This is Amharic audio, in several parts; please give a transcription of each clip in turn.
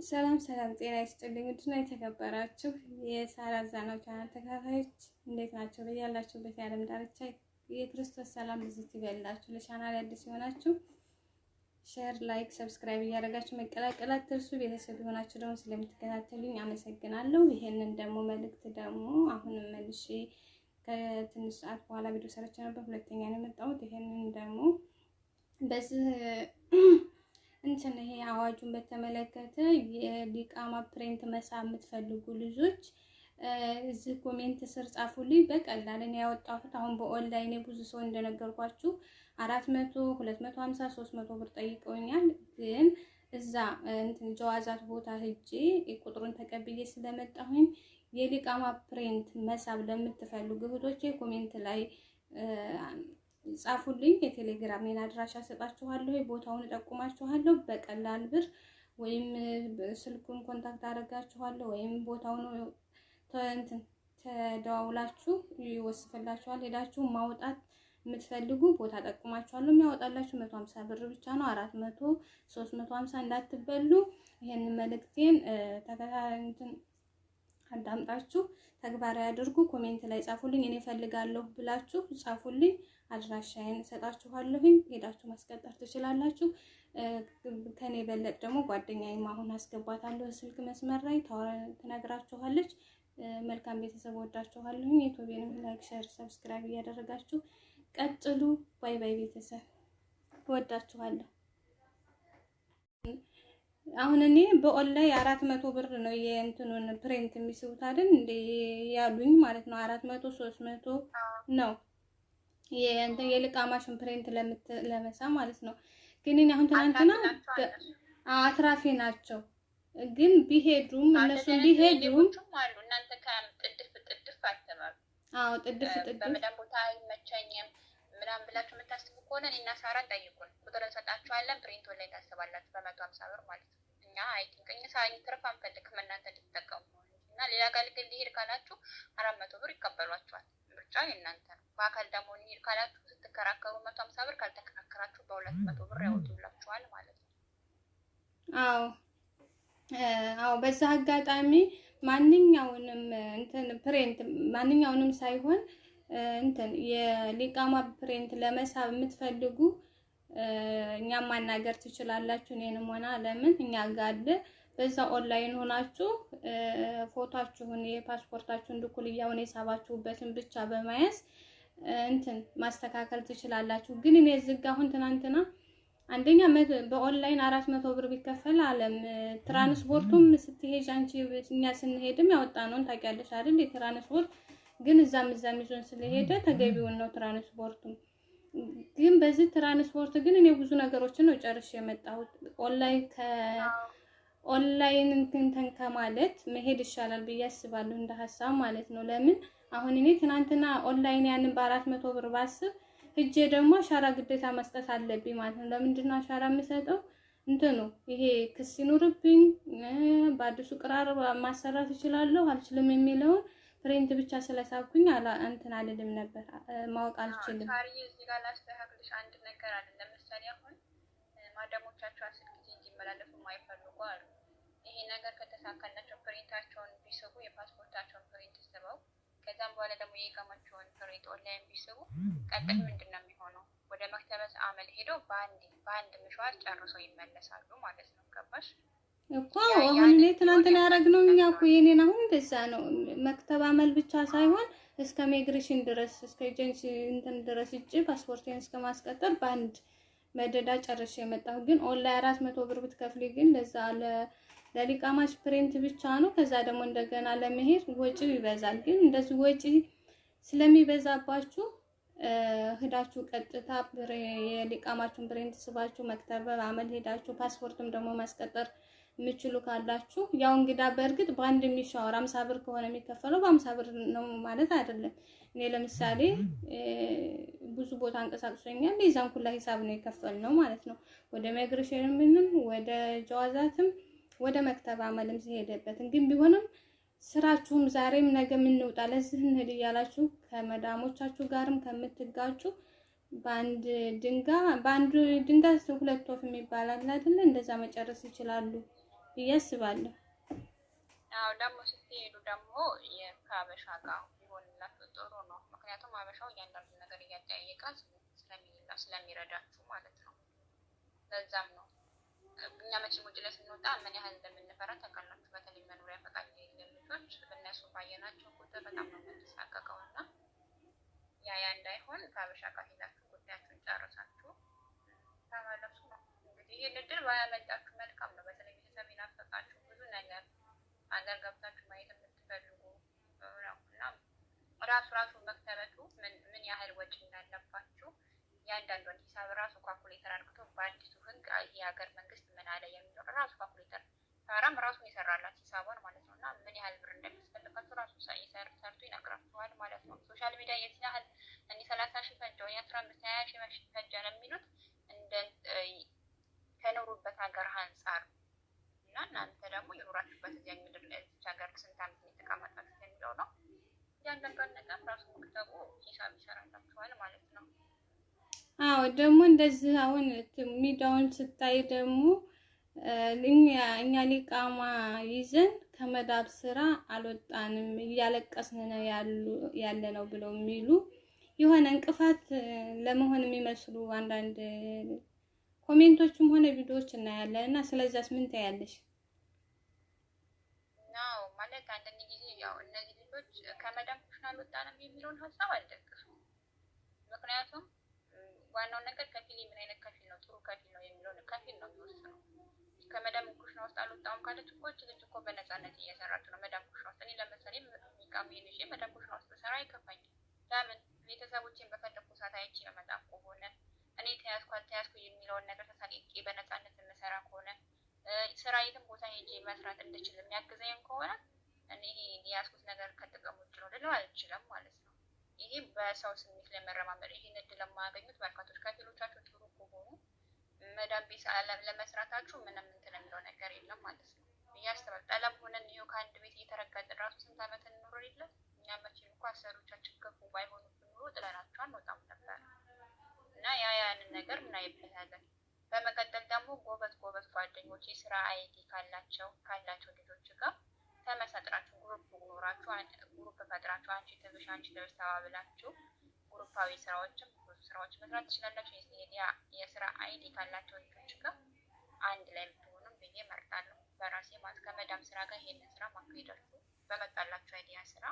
ሰላም ሰላም፣ ጤና ይስጥልኝ። ውድና የተከበራችሁ የሳራ ዛናው ቻናል ተከታታዮች እንዴት ናቸው? በያላችሁበት የዓለም ዳርቻ የክርስቶስ ሰላም ብዝት ይበላችሁ። ለቻናል አዲስ የሆናችሁ ሼር፣ ላይክ፣ ሰብስክራይብ እያደረጋችሁ መቀላቀል አትርሱ። ቤተሰብ የሆናችሁ ደግሞ ስለምትከታተሉኝ አመሰግናለሁ። ይሄንን ደግሞ መልእክት ደግሞ አሁንም መልሼ ከትንሽ ሰዓት በኋላ ቪዲዮ ሰርቼ ነበር። ሁለተኛ ነው የመጣሁት። ይሄንን ደግሞ በዚህ እንትን ይሄ አዋጁን በተመለከተ የሊቃማ ፕሪንት መሳብ የምትፈልጉ ልጆች እዚህ ኮሜንት ስር ጻፉልኝ። በቀላል እኔ ያወጣሁት አሁን በኦንላይን ብዙ ሰው እንደነገርኳችሁ 400፣ 250፣ 300 ብር ጠይቀውኛል። ግን እዛ እንትን ጀዋዛት ቦታ ሄጄ ቁጥሩን ተቀብዬ ስለመጣሁኝ የሊቃማ ፕሪንት መሳብ ለምትፈልጉ እህቶቼ ኮሜንት ላይ ጻፉልኝ። የቴሌግራም አድራሻ ሰጣችኋለሁ፣ ቦታውን እጠቁማችኋለሁ። በቀላል ብር ወይም ስልኩን ኮንታክት አደርጋችኋለሁ ወይም ቦታውን እንትን ተደዋውላችሁ ይወስፍላችኋል። ሄዳችሁ ማውጣት የምትፈልጉ ቦታ ጠቁማችኋለሁ። የሚያወጣላችሁ 150 ብር ብቻ ነው። 400፣ 350 እንዳትበሉ። ይሄን መልእክቴን ተከታተሉኝ፣ አዳምጣችሁ ተግባራዊ አድርጉ። ኮሜንት ላይ ጻፉልኝ። እኔ ፈልጋለሁ ብላችሁ ጻፉልኝ። አድራሻዬን ሰጣችኋለሁኝ። ሄዳችሁ ማስቀጠር ትችላላችሁ። ከኔ በለጥ ደግሞ ጓደኛዬም አሁን አስገባታለሁ ስልክ መስመር ላይ ትነግራችኋለች። መልካም ቤተሰብ ወዳችኋለሁኝ። ዩቲዩብን ላይክ፣ ሼር፣ ሰብስክራይብ እያደረጋችሁ ቀጥሉ። ባይ ባይ ቤተሰብ ወዳችኋለሁ። አሁን እኔ በኦንላይን 400 ብር ነው የእንትኑን ፕሪንት የሚስቡት አይደል እንዴ ያሉኝ ማለት ነው። 400፣ 300 ነው የሊቃማሽን ፕሪንት ለመሳ ማለት ነው። ግን እኔ አሁን ትናንትና አትራፊ ናቸው። ግን ቢሄዱም እነሱም ቢሄዱም አሉ እናንተ ጥድፍ አትበሉ። ጥድፍ በመዳም ቦታ አይመቸኝም ምናምን ብላችሁ የምታስቡ ከሆነ እኔና ሳራን ጠይቁን፣ ቁጥር እንሰጣችኋለን። ፕሪንት ላይ ታስባላችሁ በ150 ብር ማለት ነው። እኛ አይጥንቀኝ ሳይኝ ትርፍ አንፈልግም እናንተ እንድትጠቀሙ እና ሌላ ጋር ልክ ሊሄድ ካላችሁ 400 ብር ይቀበሏችኋል። ምርጫ የእናንተ ነው። በአካል ደግሞ ሊሄድ ካላችሁ ስትከራከሩ 150 ብር፣ ካልተከራከራችሁ በ200 ብር ያወጡላችኋል ማለት ነው። አዎ በዛ አጋጣሚ ማንኛውንም እንትን ፕሪንት ማንኛውንም ሳይሆን እንትን የሊቃማ ፕሪንት ለመሳብ የምትፈልጉ እኛም ማናገር ትችላላችሁ። እኔንም ሆነ ለምን እኛ ጋር አለ። በዛ ኦንላይን ሆናችሁ ፎቶአችሁን የፓስፖርታችሁን ዱኩልያውን የሳባችሁበትን ብቻ በማያዝ እንትን ማስተካከል ትችላላችሁ። ግን እኔ ዝጋ አሁን ትናንትና አንደኛ በኦንላይን 400 ብር ቢከፈል አለም ትራንስፖርቱም ስትሄጂ አንቺ እኛ ስንሄድም ያወጣነውን ታውቂያለሽ አይደል? የትራንስፖርት ግን እዛም ይዞን ስለሄደ ተገቢውን ነው ትራንስፖርቱም። ግን በዚህ ትራንስፖርት ግን እኔ ብዙ ነገሮችን ነው ጨርሼ የመጣሁት። ኦንላይን እንትን ከማለት መሄድ ይሻላል ብዬ አስባለሁ፣ እንደ ሀሳብ ማለት ነው። ለምን አሁን እኔ ትናንትና ኦንላይን ያንን በ400 ብር ባስብ ሂጄ ደግሞ አሻራ ግዴታ መስጠት አለብኝ ማለት ነው። ለምንድን ነው አሻራ የምሰጠው? እንትኑ ይሄ ክስ ይኑርብኝ በአዲሱ ቅራር ማሰራት እችላለሁ አልችልም የሚለውን ፕሪንት ብቻ ስለሳብኩኝ እንትን አልልም ነበር፣ ማወቅ አልችልም። ታሪክ እዚህ ጋር ላስተካክልሽ አንድ ነገር አለ። ለምሳሌ አሁን ማዳሞቻቸው አስር ጊዜ እንዲመላለሱ የማይፈልጉ አሉ። ይሄ ነገር ከተሳካላቸው ፕሪንታቸውን ቢስቡ የፓስፖርታቸውን ፕሪንት ስበው ከዛም በኋላ ደግሞ የኢቃማቸውን ፕሪንት ኦንላይን ቢስቡ ቀጥል ምንድነው የሚሆነው? ወደ መክተበ አመል ሄደው በአንድ ምሽዋር ጨርሰው ይመለሳሉ ማለት ነው። ገባሽ እኮ? አሁን እኔ ትናንትና ያደረግነው እኛ እኮ የኔን አሁን እንደዛ ነው። መክተብ አመል ብቻ ሳይሆን እስከ ሚግሬሽን ድረስ እስከ ኤጀንሲ እንትን ድረስ እጪ ፓስፖርቴን እስከ ማስቀጠል በአንድ መደዳ ጨርሼ የመጣሁ። ግን ኦንላይን 400 ብር ብትከፍሊ ግን ለዛ ለሊቃማሽ ፕሪንት ብቻ ነው። ከዛ ደግሞ እንደገና ለመሄድ ወጪው ይበዛል። ግን እንደዚህ ወጪ ስለሚበዛባችሁ ሄዳችሁ ቀጥታ የሊቃማችሁን ፕሪንት ስባችሁ መክተብ አመል ሄዳችሁ ፓስፖርትም ደግሞ ማስቀጠር የምችሉ ካላችሁ ያው እንግዳ በእርግጥ በአንድ የሚሻወር 50 ብር ከሆነ የሚከፈለው በ50 ብር ነው ማለት አይደለም። እኔ ለምሳሌ ብዙ ቦታ አንቀሳቅሶኛል። የዛን ሁላ ሂሳብ ነው የከፈልነው ማለት ነው። ወደ ሚግሬሽንም ምንም ወደ ጀዋዛትም ወደ መክተብ አመልም ሲሄደበትን ግን ቢሆንም ስራችሁም ዛሬም ነገ ምን እንውጣ ለዚህ እንሂድ እያላችሁ ከመዳሞቻችሁ ጋርም ከምትጋጩ በአንድ ድንጋይ ሁለት ወፍ የሚባል አይደል? እንደዛ መጨረስ ይችላሉ። ብዬ አስባለሁ። አዎ ደግሞ ስትሄዱ ደግሞ ከሀበሻ ጋር ቢሆንላችሁ ጥሩ ነው። ምክንያቱም ሀበሻው እያንዳንዱ ነገር እያጠያየቀ ስለሚረዳችሁ ማለት ነው። ለዛም ነው እኛ መቼም ውጭ ላይ ስንወጣ ምን ያህል እንደምንፈራ ታውቃላችሁ። በተለይ መኖሪያ ፈቃድ የሌለን ልጆች በእነሱ ባየናቸው ቁጥር በጣም ነው የምንሳቀቀው እና ያ እንዳይሆን ከሀበሻ ጋር ሄዳችሁ ጉዳያችሁን ጨርሳችሁ ተመለሱ ነው። እንግዲህ ይህን እድል ባያመልጣችሁ መልካም ነው። በተለይ ቤተሰብ ይናፈቃችሁ ብዙ ነገር ሀገር ገብታችሁ ማየት የምትፈልጉ እና ራሱ መክተበቱ ምን ያህል ወጪ እንዳለባችሁ ያንዳንዱን ሂሳብ ራሱ ካልኩሌተር አድርግቶ በአዲሱ ህግ የሀገር መንግስት ምን አለ የሚለው ራሱ ካልኩሌተር ታራም ራሱን ይሰራላት ሂሳቧን ማለት ነው እና ምን ያህል ብር እንደሚያስፈልጋችሁ ራሱ ሰርቶ ይነግራችኋል ማለት ነው። ሶሻል ሚዲያ የት ያህል እኔ 30 ሺህ ፈጀው 15 20 ሺህ ፈጀ ለሚሉት እንደ ከኖሩበት ሀገር አንጻር እና እናንተ ደግሞ የኖራችሁበት እዚያ ምድር ላይ እዚች ሀገር ስንት ዓመት የተቀመጣችሁት የሚለው ነው። ያንዳንዷን ነገር ራሱ መክተቡ ሂሳብ ይሰራላችኋል ማለት ነው። አዎ ደግሞ እንደዚህ አሁን ሚዲያውን ስታይ ደግሞ እኛ ሊቃማ ይዘን ከመዳብ ስራ አልወጣንም እያለቀስን ነው ያለ ነው ብለው የሚሉ የሆነ እንቅፋት ለመሆን የሚመስሉ አንዳንድ ኮሜንቶችም ሆነ ቪዲዮዎች እናያለን እና ስለዛስ ምን ታያለሽ? ነው ማለት አንዳንድ ጊዜ ያው እነዚህ ልጆች ከመዳም ኩሽና አልወጣንም የሚለውን ሀሳብ አልደግፍም። ምክንያቱም ዋናው ነገር ከፊል ምን አይነት ከፊል ነው ጥሩ ከፊል ነው የሚለውን ከፊል ነው የሚወስነው። ከመዳም ኩሽና ውስጥ አልወጣም ካለች እኮ ልጅ እኮ በነፃነት እየሰራች ነው መዳም ኩሽና ውስጥ። እኔ ለምሳሌ ሚቃም ይዤ መዳም ኩሽና ውስጥ ብሰራ አይከፋኝም። ለምን ቤተሰቦቼን በፈለኩ ሰዓት አይቼ መመጣም ከሆነ እኔ ተያዝኩ አልተያዝኩ የሚለውን ነገር ተሳቅቄ በነፃነት የምሰራ ከሆነ ስራ የትም ቦታ ሄጄ መስራት እንድችል የሚያግዘኝ ከሆነ እኔ የያዝኩት ነገር ከጥቅም ውጭ ነው ልለው አልችልም ማለት ነው። ይሄ በሰው ስሜት ለመረማመድ ይሄን እድል ለማያገኙት በርካቶች ከፊሎቻቸው ጥሩ ከሆኑ መዳም ቤት ለመስራታችሁ ምንም እንትን የሚለው ነገር የለም ማለት ነው ብዬ አስባለሁ። ጠለም ሆነን ይኸው ከአንድ ቤት እየተረጋጥን ራሱ ስንት ዓመት እንኖር የለም እኛ መቼም እኮ አሰሪዎቻችን ክፉ ባይሆኑ ኑሮ ጥለናቸው አንወጣም ነበር እና ያንን ነገር እናይበታለን። በመቀጠል ደግሞ ጎበዝ ጓደኞች የስራ አይዲ ካላቸው ልጆች ጋር ተመሳጥራችሁ ግሩፕ ኖራችሁ ግሩፕ ፈጥራችሁ አንቺ ትብሽ አንቺ ትብሽ ተባብላችሁ ግሩፓዊ ስራዎችን ብዙ ስራዎች መስራት ትችላላችሁ። የስራ አይዲ ካላቸው ልጆች ጋር አንድ ላይ ብትሆኑም ብዬ እመርጣለሁ በራሴ ማለት ከመዳም ስራ ጋር ይሄንን ስራ ማካሄዳችሁ በመጣላችሁ አይዲያ ስራ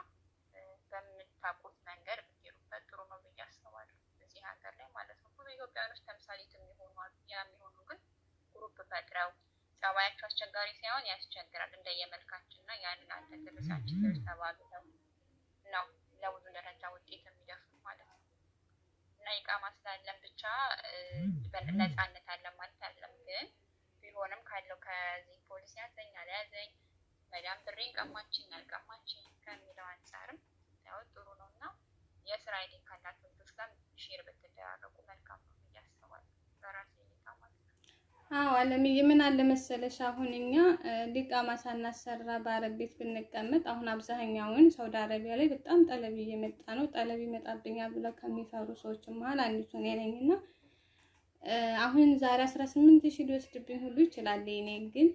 በምታውቁት መንገድ ብትሄዱበት ጥሩ ነው ብዬ አስባለሁ። እዚህ ሀገር ላይ ማለት ነው ብዙ ኢትዮጵያውያኖች ተምሳሌት የሚሆኑ ግን ግሩፕ ፈጥረው ጸባያቸው አስቸጋሪ ሳይሆን ያስቸግራል እንደየመልካችን እና ያንን አንተ ትብሳችን ትብስ ተባብለው ነው ለብዙ ደረጃ ውጤት የሚደርሱት ማለት ነው። እና ኢቃማ ስላለን ብቻ ነፃነት አለን ማለት አይደለም። ግን ቢሆንም ካለው ከዚህ ፖሊስ ያዘኝ አልያዘኝ መዳም ብሬን ቀማችኝ አልቀማችኝ ከሚለው አንጻርም ያው ጥሩ ነው እና የስራ አይዲ ካላቸው ልጆች ጋር ሼር ብትደራረጉ መልካም ነው ብዬ አስባለሁ በራሴ እይታ ማለት ነው። አዎ አለምዬ ምን አለ መሰለሽ አሁን እኛ ሊቃማ ሳናሰራ በአረብ ቤት ብንቀመጥ አሁን አብዛኛውን ሳውዲ አረቢያ ላይ በጣም ጠለብ እየመጣ ነው። ጠለብ ይመጣብኛል ብለው ከሚፈሩ ሰዎች መሀል አንዲቱ እኔ ነኝና አሁን ዛሬ 18000 ሊወስድብኝ ሁሉ ይችላል። እኔ ግን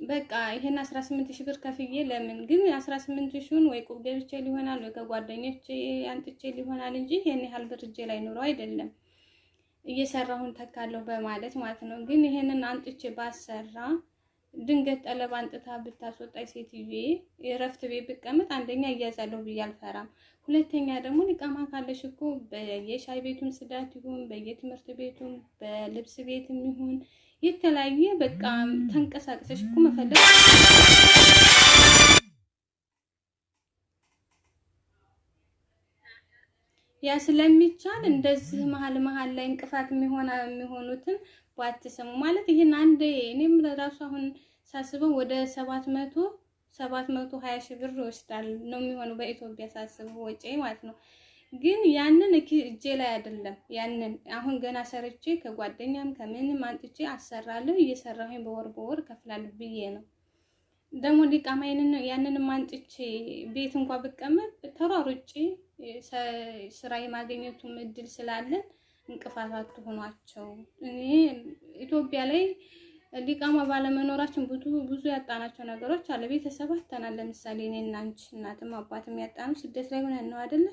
በቃ ይሄን 18000 ብር ከፍዬ ለምን ግን 18000ን ወይ ቁብ ገብቼ ሊሆናል ወይ ከጓደኞቼ አንጥቼ ሊሆናል እንጂ ይሄን ያህል ብር እጄ ላይ ኑሮ አይደለም እየሰራሁን ተካለሁ በማለት ማለት ነው። ግን ይሄንን አንጥቼ ባሰራ ድንገት ጠለብ አንጥታ ብታስወጣይ ሴትዬ የረፍት ቤት ብቀመጥ አንደኛ እያዛለሁ ብዬ አልፈራም። ሁለተኛ ደግሞ ሊቃማ ካለሽ እኮ በየሻይ ቤቱን ጽዳት ይሁን በየትምህርት ቤቱን በልብስ ቤትም ይሁን የተለያየ በቃ ተንቀሳቅሰሽ እኮ መፈለግ ያ ስለሚቻል እንደዚህ መሀል ላይ እንቅፋት የሚሆኑትን ባትሰሙ ማለት ይሄን አንዴ እኔም ለራሱ አሁን ሳስበው ወደ 720 ሺህ ብር ይወስዳል ነው የሚሆነው በኢትዮጵያ ሳስበው ወጪ ማለት ነው። ግን ያንን እጄ ላይ አይደለም። ያንን አሁን ገና ሰርቼ ከጓደኛም ከምንም አንጥቼ አሰራለሁ እየሰራሁኝ በወር ከፍላለሁ ብዬ ነው። ደግሞ ሊቃማይንን ያንንም አንጥቼ ቤት እንኳን ብቀመጥ ተሯሩጬ ስራ የማግኘቱም እድል ስላለን እንቅፋት አትሆኗቸው። እኔ ኢትዮጵያ ላይ ሊቃማ ባለመኖራችን ብዙ ያጣናቸው ነገሮች አለ። ቤተሰብ አጥተናል። ለምሳሌ እኔ እና አንቺ እናትም አባትም ያጣነው ስደት ላይ ሆነን ነው አይደለ?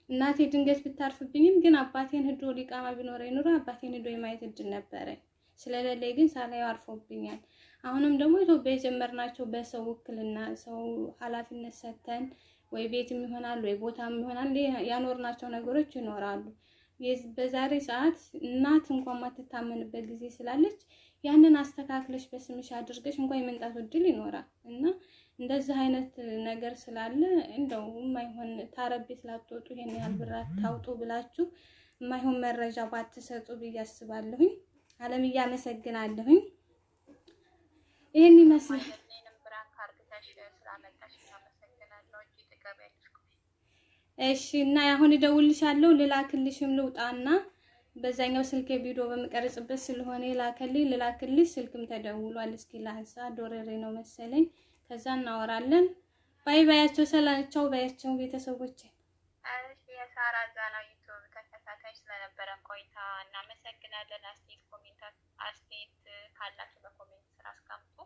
እናቴ ድንገት ብታርፍብኝም ግን አባቴን ሄዶ ሊቃማ ቢኖረኝ ኑሮ አባቴን ሄዶ የማየት እድል ነበረኝ። ስለሌለኝ ግን ሳላየው አርፎብኛል። አሁንም ደግሞ ኢትዮጵያ የጀመርናቸው በሰው ውክልና ሰው ኃላፊነት ሰጥተን ወይ ቤትም ይሆናል ወይ ቦታም ይሆናል ያኖርናቸው ነገሮች ይኖራሉ። በዛሬ ሰዓት እናት እንኳን ማትታመንበት ጊዜ ስላለች ያንን አስተካክለሽ በስምሽ አድርገሽ እንኳን የመንጣት እድል ይኖራል እና እንደዚህ አይነት ነገር ስላለ እንደው የማይሆን ታረቤት ላትወጡ ይሄን ያህል ብር ታውጡ ብላችሁ የማይሆን መረጃ ባትሰጡ ብዬ አስባለሁኝ። አለም እያመሰግናለሁኝ። ይሄን ይመስላል። እሺ እና አሁን እደውልልሻለሁ። ልላክልሽም ልውጣና በዛኛው ስልክ ቪዲዮ በመቀረጽበት ስለሆነ ልላክልሽ። ስልክም ተደውሏል። እስኪ ላንሳ። ዶሬሬ ነው መሰለኝ። ከዛ እናወራለን። ባይ ባያቸው። ሰላምቻው ባያቸው ቤተሰቦቼ። እሺ የሳራ ዛና ዩቲዩብ ተከታታይ ስለነበረን ቆይታ እናመሰግናለን። አስተያየት ካላችሁ በኮሜንት ስራ አስቀምጡ።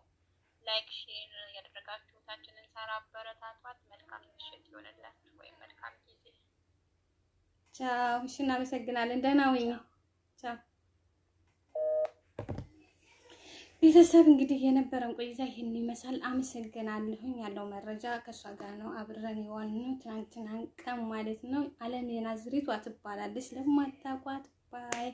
ላይክ ሼር ያደረጋችሁ ታችንን ሳራ አበረታቷት። መልካም ምሽት ይሆንላችሁ ወይ መልካም ጊዜ። ቻው። እሺ እናመሰግናለን። ደህና ሁኚ። ቻው ቤተሰብ። እንግዲህ የነበረን ቆይታ ይሄን ይመስላል። አመሰግናለሁኝ። ያለው መረጃ ከሷ ጋር ነው አብረን የዋልነው ትናንትና ቀን ማለት ነው። አለም የናዝሬቷ ትባላለች ለማታውቋት። ባይ